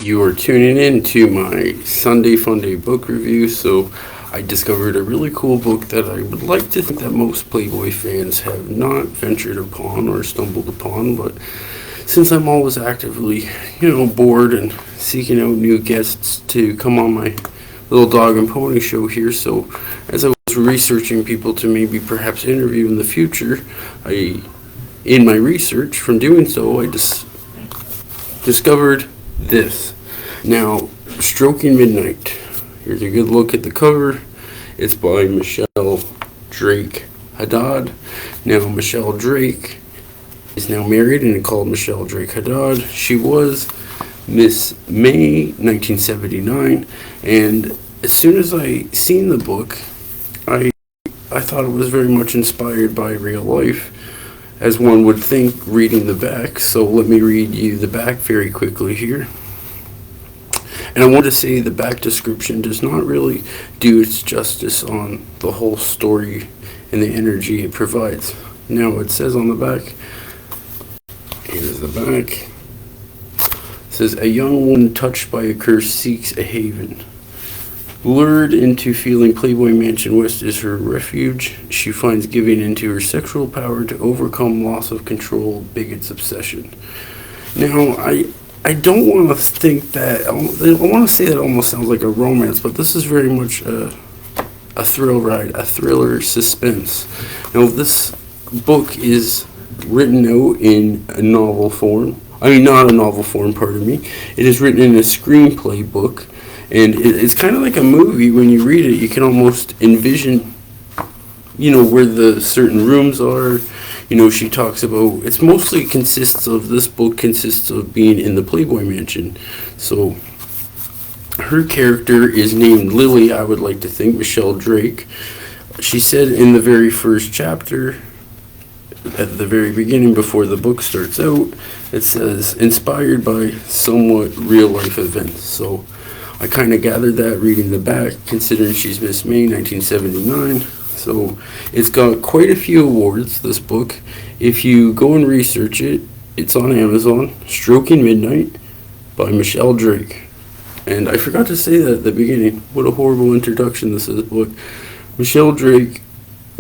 You are tuning in to my Sunday FUNDAY book review. So I discovered a really cool book that I would like to think that most Playboy fans have not ventured upon or stumbled upon, but since I'm always actively, bored and seeking out new guests to come on my little dog and pony show here, so as I was researching people to maybe perhaps interview in the future, in my research from doing so, I just discovered this. Now, Stroking Midnight. Here's a good look at the cover. It's by Michele Drake Haddad. Now, Michele Drake is now married and called Michele Drake Haddad. She was Miss May 1979, and as soon as I seen the book, I thought it was very much inspired by real life, as one would think reading the back. So let me read you the back very quickly here. And I want to say the back description does not really do its justice on the whole story and the energy it provides. Now it says on the back, here's the back. It says, a young woman touched by a curse seeks a haven. Lured into feeling Playboy Mansion West is her refuge, she finds giving into her sexual power to overcome loss of control, bigot's obsession. Now, I don't want to think that, I want to say that it almost sounds like a romance, but this is very much a thrill ride, a thriller suspense. Now, this book is written out in a novel form. I mean, not a novel form, pardon me. It is written in a screenplay book. And it's kind of like a movie. When you read it, you can almost envision, where the certain rooms are. She talks about, this book consists of being in the Playboy Mansion. So her character is named Lily, I would like to think, Michele Drake. She said in the very first chapter, at the very beginning, before the book starts out, it says, inspired by somewhat real life events. So I kind of gathered that reading the back, considering she's Miss May 1979. So it's got quite a few awards, this book. If you go and research it, it's on Amazon. Stroking Midnight by Michele Drake. And I forgot to say that at the beginning. What a horrible introduction this is. But Michele Drake,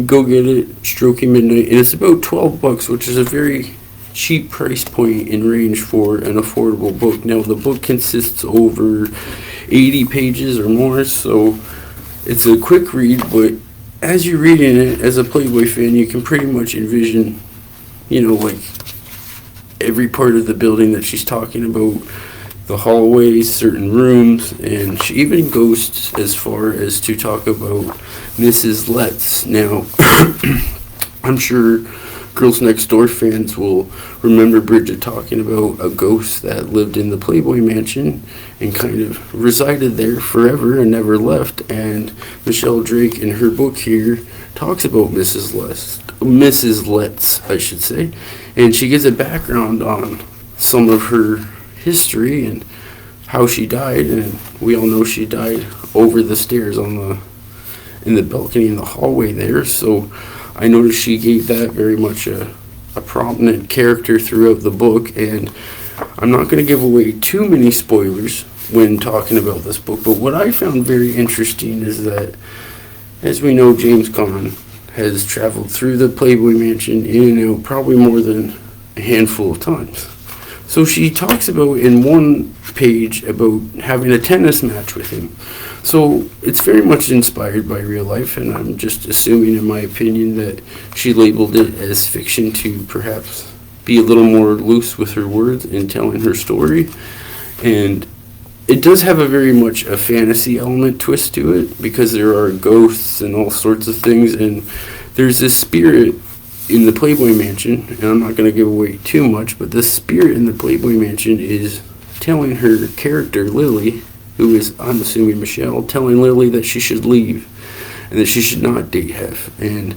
go get it, Stroking Midnight. And it's about $12, which is a very cheap price point in range for an affordable book. Now, the book consists over 80 pages or more, so it's a quick read, but as you're reading it as a Playboy fan, you can pretty much envision, like every part of the building that she's talking about, the hallways, certain rooms, and she even goes as far as to talk about Mrs. Letts. Now, I'm sure Girls Next Door fans will remember Bridget talking about a ghost that lived in the Playboy Mansion and kind of resided there forever and never left. And Michele Drake in her book here talks about Mrs. Letts, I should say, and she gives a background on some of her history and how she died. And we all know she died over the stairs in the balcony in the hallway there. So I noticed she gave that very much a prominent character throughout the book, and I'm not going to give away too many spoilers when talking about this book, but what I found very interesting is that, as we know, James Caan has traveled through the Playboy Mansion in and out probably more than a handful of times. So she talks about in one page about having a tennis match with him. So it's very much inspired by real life, and I'm just assuming, in my opinion, that she labeled it as fiction to perhaps be a little more loose with her words in telling her story. And it does have a very much a fantasy element twist to it, because there are ghosts and all sorts of things, and there's this spirit in the Playboy Mansion, and I'm not going to give away too much, but this spirit in the Playboy Mansion is telling her character, Lily, who is, I'm assuming, Michelle, telling Lily that she should leave and that she should not date Hef. And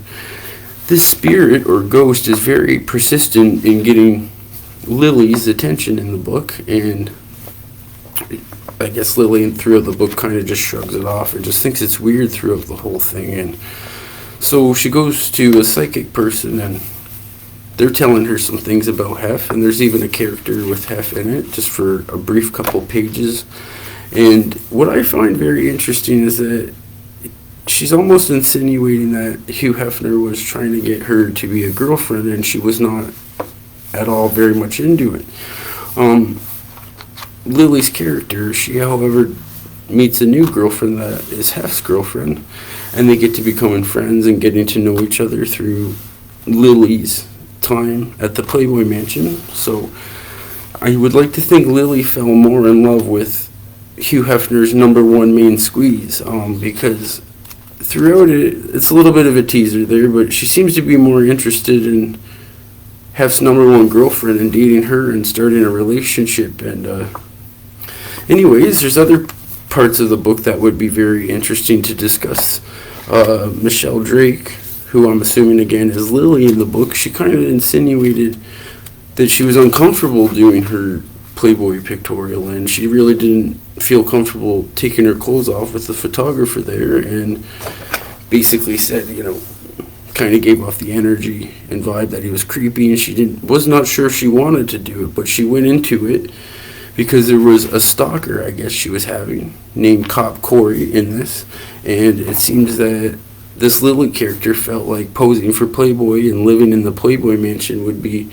this spirit or ghost is very persistent in getting Lily's attention in the book, and I guess Lily throughout the book kind of just shrugs it off or just thinks it's weird throughout the whole thing. And so she goes to a psychic person, and they're telling her some things about Hef, and there's even a character with Hef in it, just for a brief couple pages. And what I find very interesting is that she's almost insinuating that Hugh Hefner was trying to get her to be a girlfriend, and she was not at all very much into it. Lily's character, she, however, meets a new girlfriend that is Hef's girlfriend, and they get to becoming friends and getting to know each other through Lily's time at the Playboy Mansion. So I would like to think Lily fell more in love with Hugh Hefner's number one main squeeze, because throughout it, it's a little bit of a teaser there, but she seems to be more interested in Hef's number one girlfriend and dating her and starting a relationship. And anyways, there's other parts of the book that would be very interesting to discuss. Michele Drake, who I'm assuming again is Lily in the book, she kind of insinuated that she was uncomfortable doing her Playboy pictorial, and she really didn't feel comfortable taking her clothes off with the photographer there, and basically said, kind of gave off the energy and vibe that he was creepy, and she was not sure if she wanted to do it, but she went into it because there was a stalker, I guess she was having, named Cop Corey in this, and it seems that this Lily character felt like posing for Playboy and living in the Playboy Mansion would be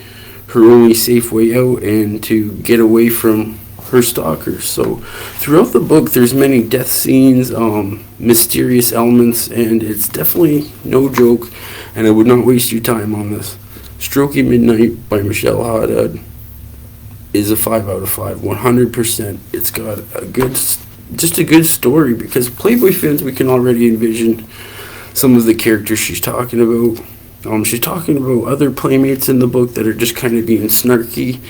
her only safe way out and to get away from her stalkers. So throughout the book, there's many death scenes, mysterious elements, and it's definitely no joke, and I would not waste your time on this. Stroking Midnight by Michele Haddad is a 5 out of 5, 100%. It's got just a good story, because Playboy fans, we can already envision some of the characters she's talking about. She's talking about other playmates in the book that are just kind of being snarky,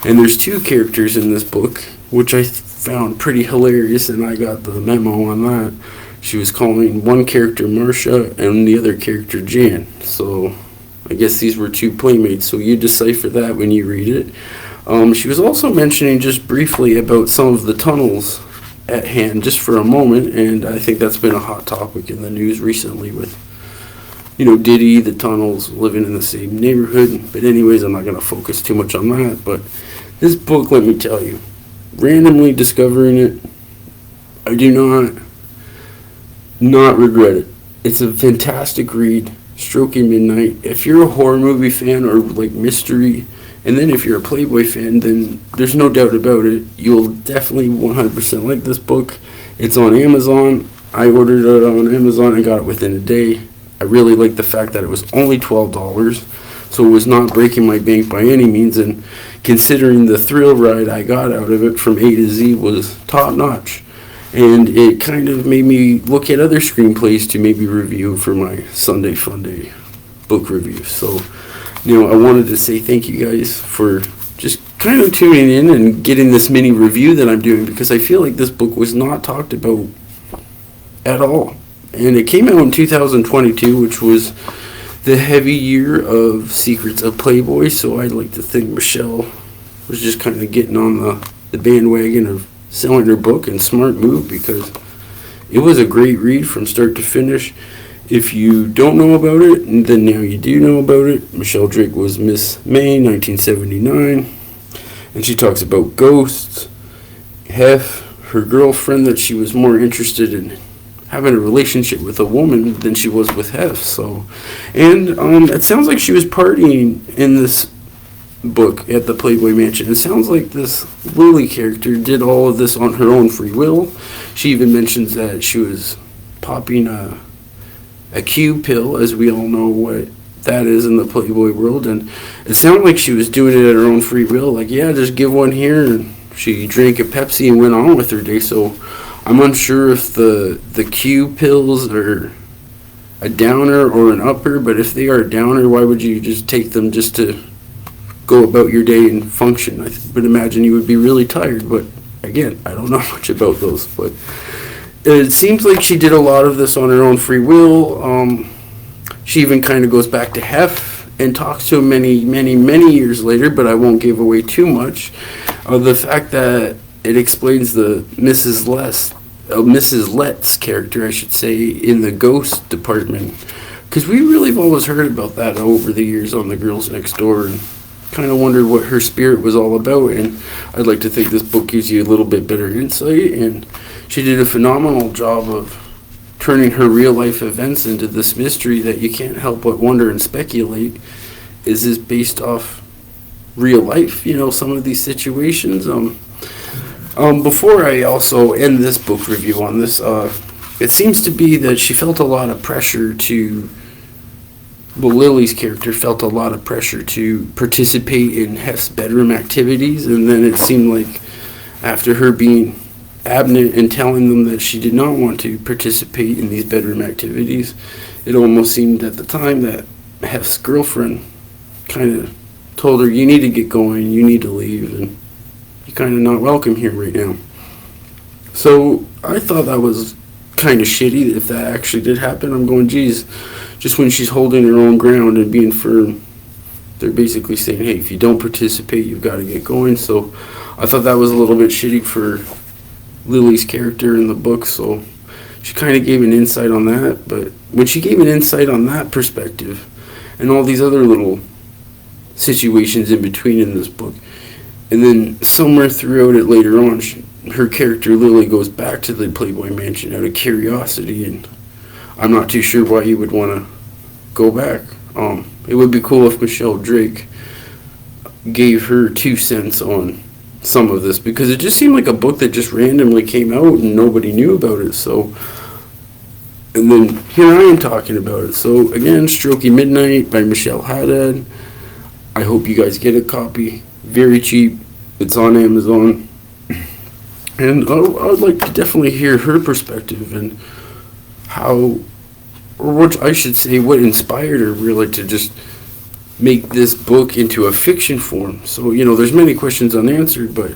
and there's two characters in this book which I found pretty hilarious, and I got the memo on that. She was calling one character Marcia and the other character Jan, so I guess these were two playmates, so you decipher that when you read it. She was also mentioning just briefly about some of the tunnels at hand, just for a moment, and I think that's been a hot topic in the news recently with Diddy, the tunnels, living in the same neighborhood. But anyways, I'm not going to focus too much on that. But this book, let me tell you, randomly discovering it, I do not regret it. It's a fantastic read, Stroking Midnight. If you're a horror movie fan or like mystery, and then if you're a Playboy fan, then there's no doubt about it, you'll definitely 100% like this book. It's on Amazon. I ordered it on Amazon and got it within a day. I really like the fact that it was only $12, so it was not breaking my bank by any means, and considering the thrill ride I got out of it from A to Z was top-notch. And it kind of made me look at other screenplays to maybe review for my Sunday FUNDAY book review. So, I wanted to say thank you guys for just kind of tuning in and getting this mini review that I'm doing, because I feel like this book was not talked about at all. And it came out in 2022, which was the heavy year of Secrets of Playboy, so I'd like to think Michelle was just kind of getting on the bandwagon of selling her book, and smart move, because it was a great read from start to finish. If you don't know about it, then now you do know about it. Michele Drake was Miss May, 1979, and she talks about ghosts, Hef, her girlfriend, that she was more interested in having a relationship with a woman than she was with Hef. So, and it sounds like she was partying in this book at the Playboy Mansion. It sounds like this Lily character did all of this on her own free will. She even mentions that she was popping a Q pill, as we all know what that is in the Playboy world, and it sounded like she was doing it at her own free will, like, yeah, just give one here, and she drank a Pepsi and went on with her day. So I'm unsure if the Q pills are a downer or an upper, but if they are a downer, why would you just take them just to go about your day and function? I would imagine you would be really tired, but again, I don't know much about those. But it seems like she did a lot of this on her own free will. She even kind of goes back to Hef and talks to him many, many, many years later, but I won't give away too much. The fact that it explains the Mrs. Letts character, I should say, in the ghost department. Because we really have always heard about that over the years on The Girls Next Door, and kind of wondered what her spirit was all about. And I'd like to think this book gives you a little bit better insight, and she did a phenomenal job of turning her real life events into this mystery that you can't help but wonder and speculate, is this based off real life, some of these situations. Before I also end this book review on this, it seems to be that she felt a lot of pressure Lily's character felt a lot of pressure to participate in Hef's bedroom activities, and then it seemed like after her being adamant and telling them that she did not want to participate in these bedroom activities, it almost seemed at the time that Hef's girlfriend kind of told her, you need to get going, you need to leave, and you're kind of not welcome here right now. So I thought that was kind of shitty if that actually did happen. I'm going, geez, just when she's holding her own ground and being firm, they're basically saying, hey, if you don't participate, you've got to get going. So I thought that was a little bit shitty for Lily's character in the book. So she kind of gave an insight on that. But when she gave an insight on that perspective and all these other little situations in between in this book, and then somewhere throughout it later on, her character Lily goes back to the Playboy mansion out of curiosity, and I'm not too sure why you would want to go back. It would be cool if Michele Drake gave her 2 cents on some of this, because it just seemed like a book that just randomly came out and nobody knew about it. So, and then here I am talking about it. So again, Strokey Midnight by Michele Haddad. I hope you guys get a copy. Very cheap. It's on Amazon. And I would like to definitely hear her perspective and how, or what I should say, what inspired her really to just make this book into a fiction form. So, there's many questions unanswered, but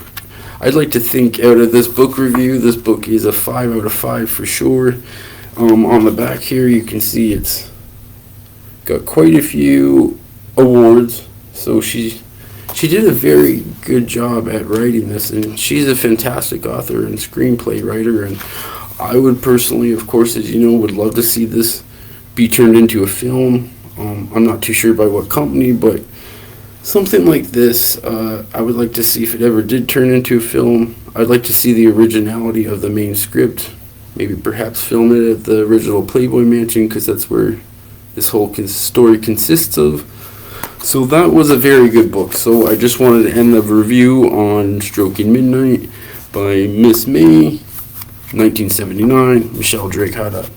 I'd like to think out of this book review, this book is a 5 out of 5 for sure. On the back here, you can see it's got quite a few awards. So she did a very good job at writing this, and she's a fantastic author and screenplay writer, and I would personally, of course, as you know, would love to see this be turned into a film. I'm not too sure by what company, but something like this, I would like to see if it ever did turn into a film. I'd like to see the originality of the main script, maybe perhaps film it at the original Playboy mansion, because that's where this whole story consists of. So that was a very good book. So I just wanted to end the review on Stroking Midnight by Miss May, 1979, Michele Drake Haddad.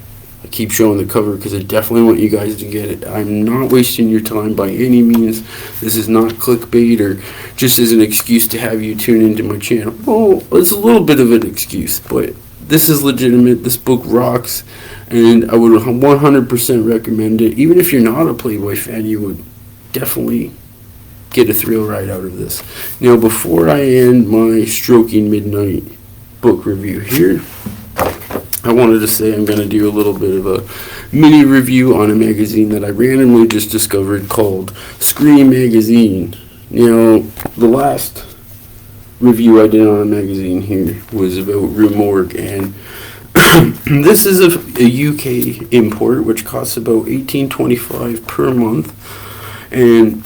I keep showing the cover because I definitely want you guys to get it. I'm not wasting your time by any means. This is not clickbait or just as an excuse to have you tune into my channel. Well, it's a little bit of an excuse, but this is legitimate. This book rocks, and I would 100% recommend it. Even if you're not a Playboy fan, you would definitely get a thrill ride out of this. Now, before I end my Stroking Midnight book review here, I wanted to say I'm going to do a little bit of a mini review on a magazine that I randomly just discovered called Scream Magazine. Now, the last review I did on a magazine here was about Rue Morgue, and this is a UK import which costs about $18.25 per month. And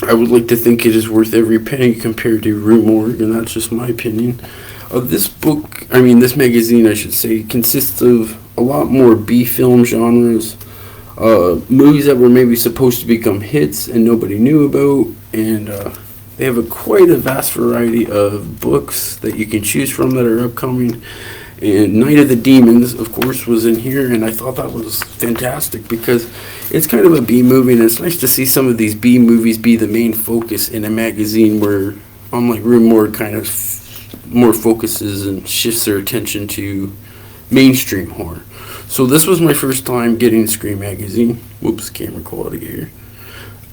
I would like to think it is worth every penny compared to Rue Morgue, and that's just my opinion. This magazine, I should say, consists of a lot more B-film genres, movies that were maybe supposed to become hits and nobody knew about, and they have quite a vast variety of books that you can choose from that are upcoming. And Night of the Demons, of course, was in here, and I thought that was fantastic because it's kind of a B movie, and it's nice to see some of these B movies be the main focus in a magazine where, unlike Rue Morgue, kind of more focuses and shifts their attention to mainstream horror. So this was my first time getting Scream Magazine. Whoops, camera quality here.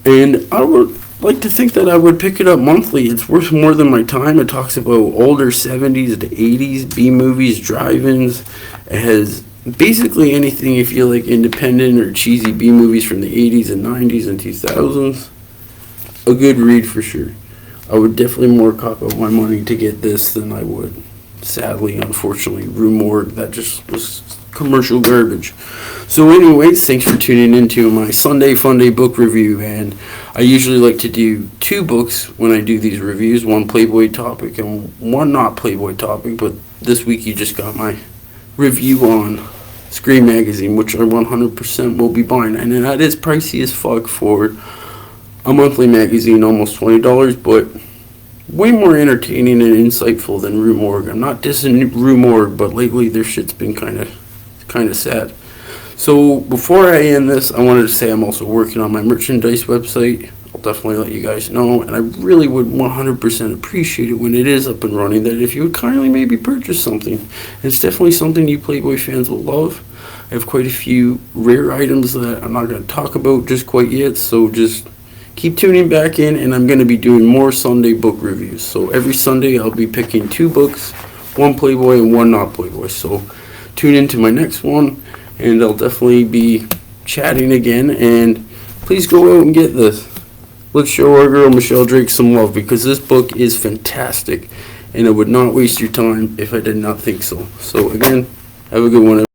And I would like to think that I would pick it up monthly. It's worth more than my time. It talks about older 70s to 80s B-movies, drive-ins. It has basically anything if you like independent or cheesy B-movies from the 80s and 90s and 2000s. A good read for sure. I would definitely more cock out my money to get this than I would sadly, unfortunately, Rue Morgue, that just was commercial garbage. So anyways, thanks for tuning into my Sunday Funday book review, and I usually like to do 2 books when I do these reviews, one Playboy topic and one not Playboy topic, but this week you just got my review on Screen Magazine, which I 100% will be buying, and that is pricey as fuck for a monthly magazine, almost $20, but way more entertaining and insightful than Rue Morgue. I'm not dissing Rue Morgue, but lately their shit's been kind of sad. So before I end this, I wanted to say I'm also working on my merchandise website. I'll definitely let you guys know, and I really would 100% appreciate it when it is up and running, that if you would kindly maybe purchase something. It's definitely something you Playboy fans will love. I have quite a few rare items that I'm not going to talk about just quite yet, so just keep tuning back in, and I'm going to be doing more Sunday book reviews. So every Sunday I'll be picking 2 books, one Playboy and one not Playboy. So tune into my next one, and I'll definitely be chatting again. And please go out and get this. Let's show our girl Michele Drake some love, because this book is fantastic, and I would not waste your time if I did not think so. So again, have a good one.